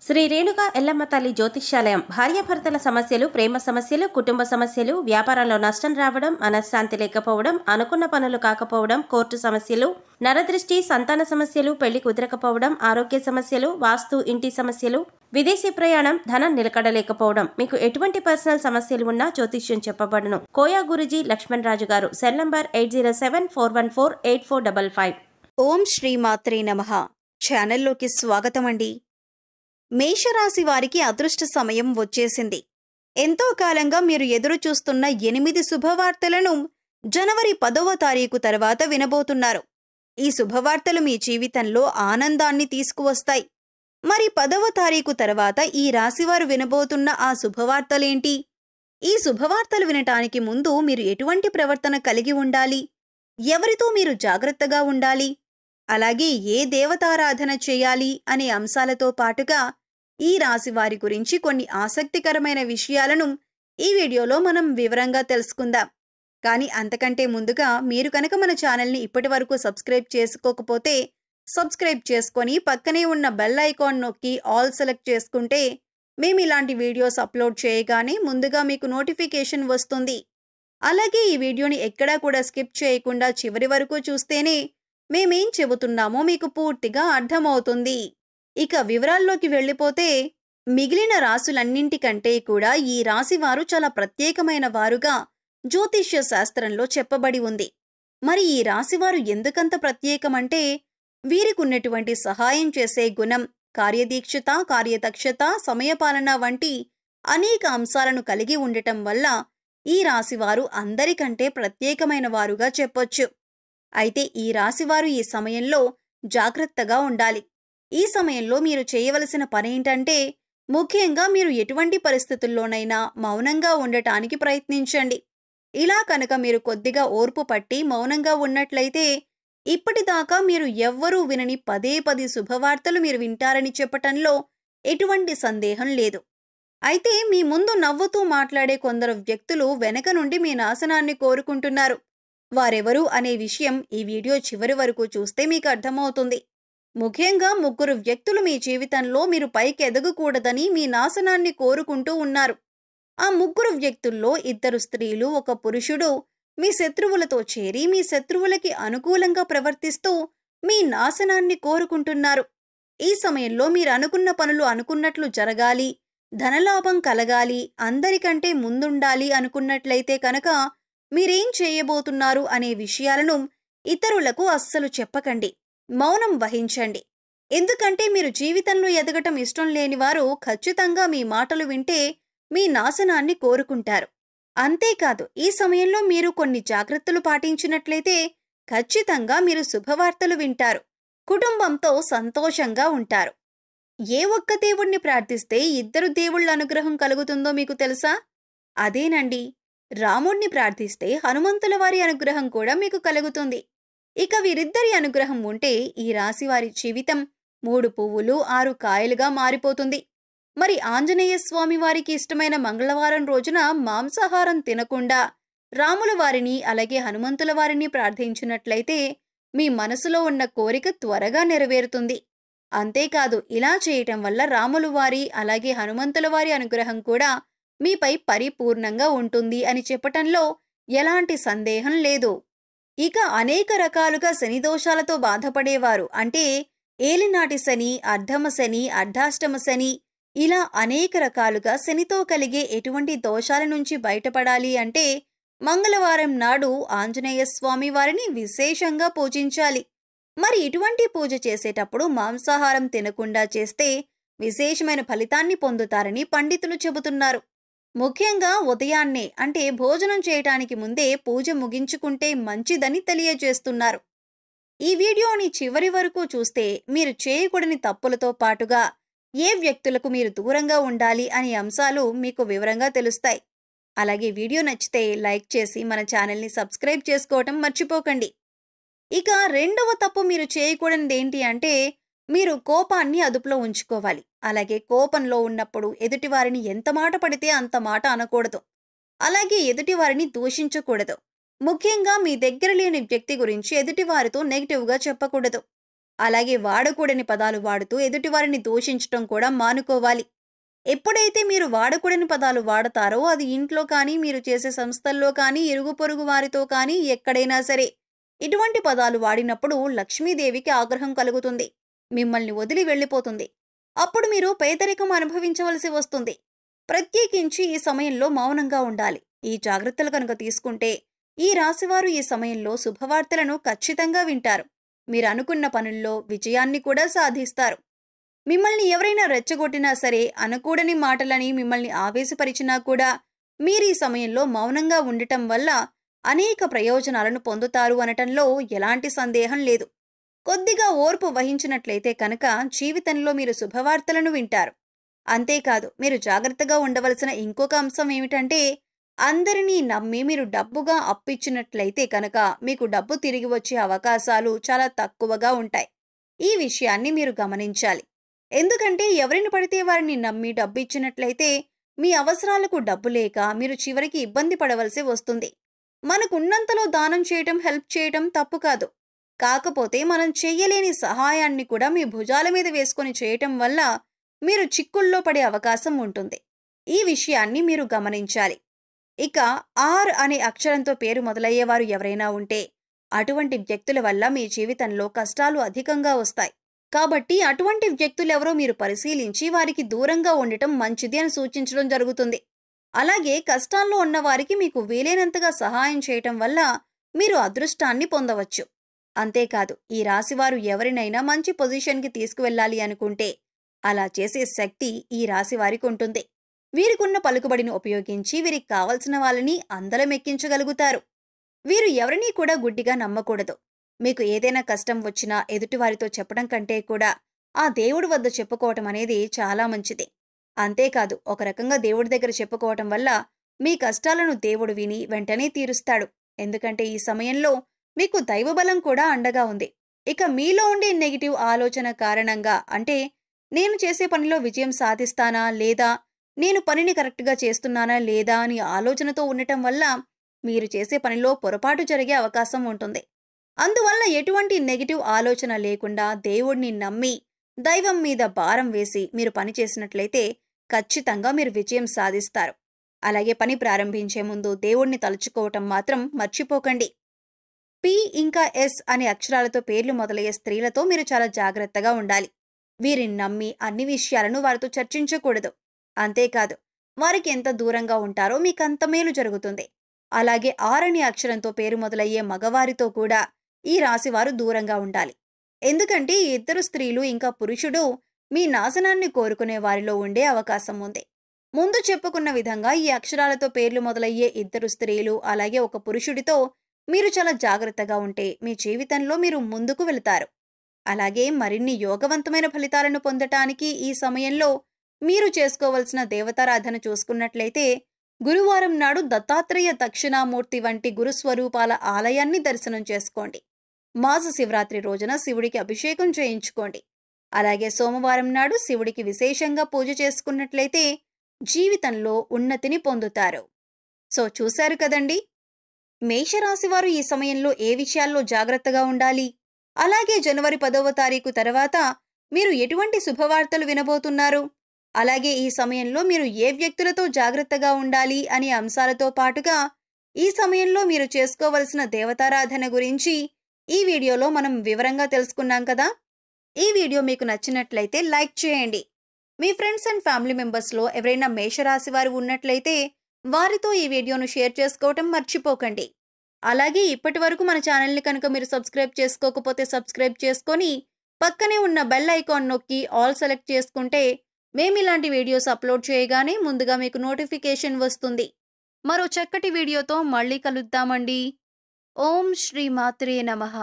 శ్రీ రేణుక ఎల్లమ్మ తల్లి జ్యోతిష్యాలయం భార్యాభర్తల సమస్యలు, ప్రేమ సమస్యలు, కుటుంబ సమస్యలు, వ్యాపారంలో నష్టం రావడం, మనశ్శాంతి లేకపోవడం, అనుకున్న పనులు కాకపోవడం, కోర్టు సమస్యలు, నరదృష్టి, సంతాన సమస్యలు, పెళ్లి కుదరకపోవడం, ఆరోగ్య సమస్యలు, వాస్తు, ఇంటి సమస్యలు, విదేశీ ప్రయాణం, ధనం నిలకడలేకపోవడం, మీకు ఎటువంటి పర్సనల్ సమస్యలు ఉన్నా జ్యోతిష్యం చెప్పబడును. కోయా గురుజీ లక్ష్మణ్ రాజు గారు. Cell number 8074148455. ఓం శ్రీ మాత్రే నమః. ఛానల్లోకి స్వాగతం అండి. మేషరాశి వారికి అదృష్ట సమయం వచ్చేసింది. ఎంతో కాలంగా మీరు ఎదురు చూస్తున్న 8 శుభవార్తలను జనవరి 10వ తారీఖు తర్వాత వినబోతున్నారు. ఈ శుభవార్తలు మీ జీవితంలో ఆనందాన్ని తీసుకువస్తాయి. మరి 10వ తారీఖు తర్వాత ఈ రాశివారు వినబోతున్న ఆ శుభవార్తలేంటి? ఈ శుభవార్తలు వినటానికి ముందు మీరు ఎటువంటి ప్రవర్తన కలిగి ఉండాలి? ఎవరితో మీరు జాగ్రత్తగా ఉండాలి? అలాగే ఏ దేవతారాధన చేయాలి అనే అంశాలతో పాటుగా ఈ రాశి వారి గురించి కొన్ని ఆసక్తికరమైన విషయాలను ఈ వీడియోలో మనం వివరంగా తెలుసుకుందాం. కానీ అంతకంటే ముందుగా మీరు కనుక మన ఛానల్ని ఇప్పటి వరకు సబ్స్క్రైబ్ చేసుకోకపోతే సబ్స్క్రైబ్ చేసుకొని పక్కనే ఉన్న బెల్ ఐకాన్ నొక్కి ఆల్ సెలెక్ట్ చేసుకుంటే మేము ఇలాంటి వీడియోస్ అప్లోడ్ చేయగానే ముందుగా మీకు నోటిఫికేషన్ వస్తుంది. అలాగే ఈ వీడియోని ఎక్కడా కూడా స్కిప్ చేయకుండా చివరి వరకు చూస్తేనే మేమేం చెబుతున్నామో మీకు పూర్తిగా అర్థమవుతుంది. ఇక వివరాల్లోకి వెళ్ళిపోతే మిగిలిన రాశులన్నింటికంటే కూడా ఈ రాశివారు చాలా ప్రత్యేకమైన వారుగా జ్యోతిష్య శాస్త్రంలో చెప్పబడి ఉంది. మరి ఈ రాశివారు ఎందుకంత ప్రత్యేకమంటే వీరికున్నటువంటి సహాయం చేసే గుణం, కార్యదీక్షత, కార్యదక్షత, సమయపాలన వంటి అనేక అంశాలను కలిగి ఉండటం వల్ల ఈ రాశివారు అందరికంటే ప్రత్యేకమైన వారుగా చెప్పొచ్చు. అయితే ఈ రాశివారు ఈ సమయంలో జాగ్రత్తగా ఉండాలి. ఈ సమయంలో మీరు చేయవలసిన పనేంటంటే ముఖ్యంగా మీరు ఎటువంటి పరిస్థితుల్లోనైనా మౌనంగా ఉండటానికి ప్రయత్నించండి. ఇలా కనుక మీరు కొద్దిగా ఓర్పు పట్టి మౌనంగా ఉన్నట్లయితే ఇప్పటిదాకా మీరు ఎవ్వరూ వినని 10 శుభవార్తలు మీరు వింటారని చెప్పటంలో ఎటువంటి సందేహం లేదు. అయితే మీ ముందు నవ్వుతూ మాట్లాడే కొందరు వ్యక్తులు వెనక నుండి మీ నాశనాన్ని కోరుకుంటున్నారు. వారెవరు అనే విషయం ఈ వీడియో చివరి వరకు చూస్తే మీకు అర్థమవుతుంది. ముఖ్యంగా 3 వ్యక్తులు మీ జీవితంలో మీరు పైకి ఎదగకూడదని మీ నాశనాన్ని కోరుకుంటూ ఉన్నారు. ఆ 3 వ్యక్తుల్లో 2 స్త్రీలు, 1 పురుషుడు మీ శత్రువులతో చేరి మీ శత్రువులకి అనుకూలంగా ప్రవర్తిస్తూ మీ నాశనాన్ని కోరుకుంటున్నారు. ఈ సమయంలో మీరు అనుకున్న పనులు అనుకున్నట్లు జరగాలి, ధనలాభం కలగాలి, అందరికంటే ముందుండాలి అనుకున్నట్లయితే కనుక మీరేం చేయబోతున్నారు అనే విషయాలను ఇతరులకు అస్సలు చెప్పకండి. మౌనం వహించండి. ఎందుకంటే మీరు జీవితంలో ఎదగటం ఇష్టం లేని వారు ఖచ్చితంగా మీ మాటలు వింటే మీ నాశనాన్ని కోరుకుంటారు. అంతేకాదు ఈ సమయంలో మీరు కొన్ని జాగ్రత్తలు పాటించినట్లయితే ఖచ్చితంగా మీరు శుభవార్తలు వింటారు. కుటుంబంతో సంతోషంగా ఉంటారు. ఏ ఒక్క దేవుణ్ణి ప్రార్థిస్తే 2 దేవుళ్ళ అనుగ్రహం కలుగుతుందో మీకు తెలుసా? అదేనండి, రాముణ్ణి ప్రార్థిస్తే హనుమంతుల వారి అనుగ్రహం కూడా మీకు కలుగుతుంది. ఇక వీరిద్దరి అనుగ్రహం ఉంటే ఈ రాశివారి జీవితం 3 పువ్వులు 6 కాయలుగా మారిపోతుంది. మరి ఆంజనేయ స్వామి వారికి ఇష్టమైన మంగళవారం రోజున మాంసాహారం తినకుండా రాముల వారిని అలాగే హనుమంతుల వారిని ప్రార్థించినట్లయితే మీ మనసులో ఉన్న కోరిక త్వరగా నెరవేరుతుంది. అంతేకాదు ఇలా చేయటం వల్ల రాముల వారి అలాగే హనుమంతుల వారి అనుగ్రహం కూడా మీపై పరిపూర్ణంగా ఉంటుంది అని చెప్పటంలో ఎలాంటి సందేహం లేదు. ఇక అనేక రకాలుగా శని దోషాలతో బాధపడేవారు, అంటే ఏలినాటి శని, అర్ధమ శని, అర్ధాష్టమ శని, ఇలా అనేక రకాలుగా శనితో కలిగే ఎటువంటి దోషాల నుంచి బయటపడాలి అంటే మంగళవారం నాడు ఆంజనేయ స్వామి వారిని విశేషంగా పూజించాలి. మరి ఇటువంటి పూజ చేసేటప్పుడు మాంసాహారం తినకుండా చేస్తే విశేషమైన ఫలితాన్ని పొందుతారని పండితులు చెబుతున్నారు. ముఖ్యంగా ఉదయాన్నే అంటే భోజనం చేయటానికి ముందే పూజ ముగించుకుంటే మంచిదని తెలియజేస్తున్నారు. ఈ వీడియోని చివరి వరకు చూస్తే మీరు చేయకూడని తప్పులతో పాటుగా ఏ వ్యక్తులకు మీరు దూరంగా ఉండాలి అనే అంశాలు మీకు వివరంగా తెలుస్తాయి. అలాగే వీడియో నచ్చితే లైక్ చేసి మన ఛానల్ని సబ్స్క్రైబ్ చేసుకోవటం మర్చిపోకండి. ఇక రెండవ తప్పు మీరు చేయకూడనిది ఏంటి అంటే మీరు కోపాన్ని అదుపులో ఉంచుకోవాలి. అలాగే కోపంలో ఉన్నప్పుడు ఎదుటివారిని ఎంత మాట పడితే అంత మాట అనకూడదు. అలాగే ఎదుటివారిని దూషించకూడదు. ముఖ్యంగా మీ దగ్గర లేని వ్యక్తి గురించి ఎదుటివారితో నెగిటివ్గా చెప్పకూడదు. అలాగే వాడకూడని పదాలు వాడుతూ ఎదుటివారిని దూషించటం కూడా మానుకోవాలి. ఎప్పుడైతే మీరు వాడకూడని పదాలు వాడతారో అది ఇంట్లో కానీ, మీరు చేసే సంస్థల్లో కానీ, ఇరుగు పొరుగు వారితో కానీ ఎక్కడైనా సరే ఇటువంటి పదాలు వాడినప్పుడు లక్ష్మీదేవికి ఆగ్రహం కలుగుతుంది. మిమ్మల్ని వదిలి వెళ్ళిపోతుంది. అప్పుడు మీరు పేదరికం అనుభవించవలసి వస్తుంది. ప్రత్యేకించి ఈ సమయంలో మౌనంగా ఉండాలి. ఈ జాగ్రత్తలు కనుక తీసుకుంటే ఈ రాశివారు ఈ సమయంలో శుభవార్తలను ఖచ్చితంగా వింటారు. మీరు అనుకున్న పనుల్లో విజయాన్ని కూడా సాధిస్తారు. మిమ్మల్ని ఎవరైనా రెచ్చగొట్టినా సరే, అనకూడని మాటలని మిమ్మల్ని ఆవేశపరిచినా కూడా మీరు ఈ సమయంలో మౌనంగా ఉండటం వల్ల అనేక ప్రయోజనాలను పొందుతారు అనటంలో ఎలాంటి సందేహం లేదు. కొద్దిగా ఓర్పు వహించినట్లయితే కనుక జీవితంలో మీరు శుభవార్తలను వింటారు. అంతేకాదు, మీరు జాగ్రత్తగా ఉండవలసిన ఇంకొక అంశం ఏమిటంటే, అందరినీ నమ్మి మీరు డబ్బుగా అప్పిచ్చినట్లయితే కనుక మీకు డబ్బు తిరిగి వచ్చే అవకాశాలు చాలా తక్కువగా ఉంటాయి. ఈ విషయాన్ని మీరు గమనించాలి. ఎందుకంటే ఎవరిని పడితే వారిని నమ్మి డబ్బు ఇచ్చినట్లయితే మీ అవసరాలకు డబ్బు లేక మీరు చివరికి ఇబ్బంది పడవలసి వస్తుంది. మనకున్నంతలో దానం చేయటం, హెల్ప్ చేయటం తప్పు కాదు. కాకపోతే మనం చెయ్యలేని సహాయాన్ని కూడా మీ భుజాల మీద వేసుకొని చేయటం వల్ల మీరు చిక్కుల్లో పడే అవకాశం ఉంటుంది. ఈ విషయాన్ని మీరు గమనించాలి. ఇక ఆర్ అనే అక్షరంతో పేరు మొదలయ్యేవారు ఎవరైనా ఉంటే అటువంటి వ్యక్తుల వల్ల మీ జీవితంలో కష్టాలు అధికంగా వస్తాయి. కాబట్టి అటువంటి వ్యక్తులెవరో మీరు పరిశీలించి వారికి దూరంగా ఉండటం మంచిది అని సూచించడం జరుగుతుంది. అలాగే కష్టాల్లో ఉన్న వారికి మీకు వీలైనంతగా సహాయం చేయటం వల్ల మీరు అదృష్టాన్ని పొందవచ్చు. అంతేకాదు, ఈ రాశివారు ఎవరినైనా మంచి పొజిషన్కి తీసుకువెళ్ళాలి అనుకుంటే అలా చేసే శక్తి ఈ రాశివారికి ఉంటుంది. వీరికున్న పలుకుబడిని ఉపయోగించి వీరికి కావలసిన వాళ్ళని అందలమెక్కించగలుగుతారు. వీరు ఎవరినీ కూడా గుడ్డిగా నమ్మకూడదు. మీకు ఏదైనా కష్టం వచ్చినా ఎదుటివారితో చెప్పడం కంటే కూడా ఆ దేవుడి వద్ద చెప్పుకోవటం అనేది చాలా మంచిది. అంతేకాదు, ఒక రకంగా దేవుడి దగ్గర చెప్పుకోవటం వల్ల మీ కష్టాలను దేవుడు విని వెంటనే తీరుస్తాడు. ఎందుకంటే ఈ సమయంలో మీకు దైవబలం కూడా అండగా ఉంది. ఇక మీలో ఉండే నెగిటివ్ ఆలోచన కారణంగా, అంటే నేను చేసే పనిలో విజయం సాధిస్తానా లేదా, నేను పనిని కరెక్ట్గా చేస్తున్నానా లేదా అని ఆలోచనతో ఉండటం వల్ల మీరు చేసే పనిలో పొరపాటు జరిగే అవకాశం ఉంటుంది. అందువల్ల ఎటువంటి నెగిటివ్ ఆలోచన లేకుండా దేవుడిని నమ్మి దైవం మీద భారం వేసి మీరు పని చేసినట్లయితే ఖచ్చితంగా మీరు విజయం సాధిస్తారు. అలాగే పని ప్రారంభించే ముందు దేవుడిని తలుచుకోవటం మాత్రం మర్చిపోకండి. పి ఇంకా ఎస్ అనే అక్షరాలతో పేర్లు మొదలయ్యే స్త్రీలతో మీరు చాలా జాగ్రత్తగా ఉండాలి. వీరిని నమ్మి అన్ని విషయాలను వారితో చర్చించకూడదు. అంతేకాదు, వారికి ఎంత దూరంగా ఉంటారో మీకంత మేలు జరుగుతుంది. అలాగే ఆర్ అనే అక్షరంతో పేరు మొదలయ్యే మగవారితో కూడా ఈ రాశివారు దూరంగా ఉండాలి. ఎందుకంటే ఈ ఇద్దరు స్త్రీలు ఇంకా పురుషుడు మీ నాశనాన్ని కోరుకునే వారిలో ఉండే అవకాశం ఉంది. ముందు చెప్పుకున్న విధంగా ఈ అక్షరాలతో పేర్లు మొదలయ్యే ఇద్దరు స్త్రీలు అలాగే ఒక పురుషుడితో మీరు చాలా జాగ్రత్తగా ఉంటే మీ జీవితంలో మీరు ముందుకు వెళతారు. అలాగే మరిన్ని యోగవంతమైన ఫలితాలను పొందటానికి ఈ సమయంలో మీరు చేసుకోవలసిన దేవతారాధన చూసుకున్నట్లయితే గురువారం నాడు దత్తాత్రేయ దక్షిణామూర్తి వంటి గురుస్వరూపాల ఆలయాన్ని దర్శనం చేసుకోండి. మాస శివరాత్రి రోజున శివుడికి అభిషేకం చేయించుకోండి. అలాగే సోమవారం నాడు శివుడికి విశేషంగా పూజ చేసుకున్నట్లయితే జీవితంలో ఉన్నతిని పొందుతారు. సో చూశారు కదండి, మేషరాశివారు ఈ సమయంలో ఏ విషయాల్లో జాగ్రత్తగా ఉండాలి, అలాగే జనవరి 10వ తారీఖు తర్వాత మీరు ఎటువంటి శుభవార్తలు వినబోతున్నారు, అలాగే ఈ సమయంలో మీరు ఏ వ్యక్తులతో జాగ్రత్తగా ఉండాలి అనే అంశాలతో పాటుగా ఈ సమయంలో మీరు చేసుకోవలసిన దేవతారాధన గురించి ఈ వీడియోలో మనం వివరంగా తెలుసుకున్నాం కదా. ఈ వీడియో మీకు నచ్చినట్లయితే లైక్ చేయండి. మీ ఫ్రెండ్స్ అండ్ ఫ్యామిలీ మెంబర్స్లో ఎవరైనా మేషరాశి వారు ఉన్నట్లయితే వారితో ఈ వీడియోను షేర్ చేసుకోవటం మర్చిపోకండి. అలాగే ఇప్పటి వరకు మన ఛానల్ని కనుక మీరు సబ్స్క్రైబ్ చేసుకోకపోతే సబ్స్క్రైబ్ చేసుకొని పక్కనే ఉన్న బెల్ ఐకాన్ నొక్కి ఆల్ సెలెక్ట్ చేసుకుంటే మేము ఇలాంటి వీడియోస్ అప్లోడ్ చేయగానే ముందుగా మీకు నోటిఫికేషన్ వస్తుంది. మరో చక్కటి వీడియోతో మళ్ళీ కలుద్దామండి. ఓం శ్రీ మాత్రే నమః.